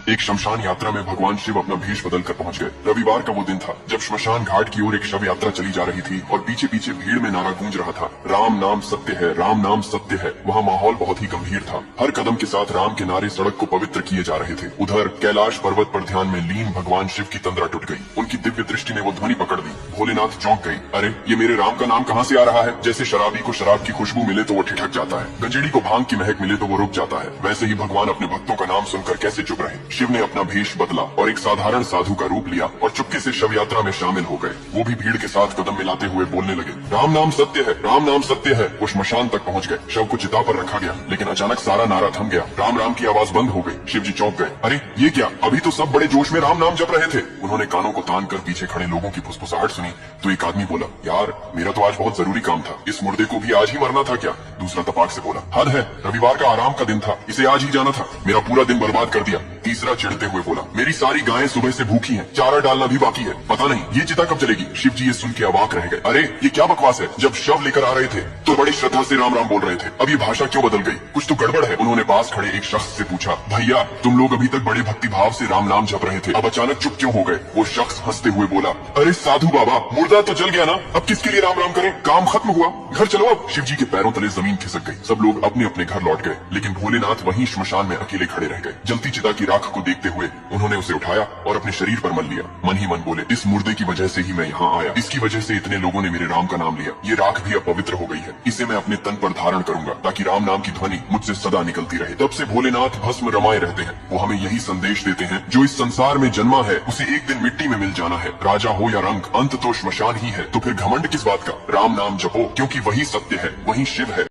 एक शमशान यात्रा में भगवान शिव अपना भेष बदल कर पहुंच गए। रविवार का वो दिन था जब श्मशान घाट की ओर एक शव यात्रा चली जा रही थी और पीछे पीछे भीड़ में नारा गूंज रहा था, राम नाम सत्य है, राम नाम सत्य है। वहाँ माहौल बहुत ही गंभीर था। हर कदम के साथ राम के नारे सड़क को पवित्र किए जा रहे थे। उधर कैलाश पर्वत पर ध्यान में लीन भगवान शिव की तंद्रा टूट गई। उनकी दिव्य दृष्टि ने वो ध्वनि पकड़ ली। भोलेनाथ चौंक गए। अरे ये मेरे राम का नाम कहाँ से आ रहा है? जैसे शराबी को शराब की खुशबू मिले तो वो ठिठक जाता है, गंजेड़ी को भांग की महक मिले तो वो रुक जाता है, वैसे ही भगवान अपने भक्तों का नाम सुनकर कैसे चुप रहे। शिव ने अपना भेष बदला और एक साधारण साधु का रूप लिया और चुपके से शव यात्रा में शामिल हो गए। वो भी भीड़ के साथ कदम मिलाते हुए बोलने लगे, राम नाम सत्य है, राम नाम सत्य है। वो श्मशान तक पहुंच गए। शव को चिता पर रखा गया, लेकिन अचानक सारा नारा थम गया। राम राम की आवाज बंद हो गई। शिव जी चौंक गए। अरे ये क्या? अभी तो सब बड़े जोश में राम नाम जप रहे थे। उन्होंने कानों को तान कर पीछे खड़े लोगों की फुसफुसाहट सुनी तो एक आदमी बोला, यार मेरा तो आज बहुत जरूरी काम था, इस मुर्दे को भी आज ही मरना था क्या? दूसरा तपाक से बोला, हद है, रविवार का आराम का दिन था, इसे आज ही जाना था, मेरा पूरा दिन बर्बाद कर दिया। तीसरा चिढ़ते हुए बोला, मेरी सारी गायें सुबह से भूखी हैं, चारा डालना भी बाकी है, पता नहीं ये चिता कब चलेगी। शिव जी ये सुन के अवाक रह गए। अरे ये क्या बकवास है? जब शव लेकर आ रहे थे तो बड़ी श्रद्धा से राम राम बोल रहे थे, अब ये भाषा क्यों बदल गई? कुछ तो गड़बड़ है। उन्होंने पास खड़े एक शख्स से पूछा, भैया तुम लोग अभी तक बड़े भक्ति भाव से राम नाम जप रहे थे, अब अचानक चुप क्यों हो गए? वो शख्स हंसते हुए बोला, अरे साधु बाबा, मुर्दा तो जल गया ना, अब किसके लिए राम राम करें? काम खत्म हुआ, घर चलो अब। शिव जी के पैरों तले जमीन खिसक गई। सब लोग अपने अपने घर लौट गए, लेकिन भोलेनाथ वहीं श्मशान में अकेले खड़े रह गए। जलती चिता की राख को देखते हुए उन्होंने उसे उठाया और अपने शरीर पर मल लिया। मन ही मन बोले, इस मुर्दे की वजह से ही मैं यहाँ आया, इसकी वजह से इतने लोगों ने मेरे राम का नाम लिया। ये राख भी अब पवित्र हो गई है, इसे मैं अपने तन पर धारण करूंगा ताकि राम नाम की ध्वनि मुझसे सदा निकलती रहे। तब से भोलेनाथ भस्म रमाए रहते हैं। वो हमें यही संदेश देते हैं, जो इस संसार में जन्मा है उसे एक दिन मिट्टी में मिल जाना है। राजा हो या रंक, अंत तो श्मशान ही है। तो फिर घमंड किस बात का? राम नाम जपो, क्योंकि वही सत्य है, वही शिव है।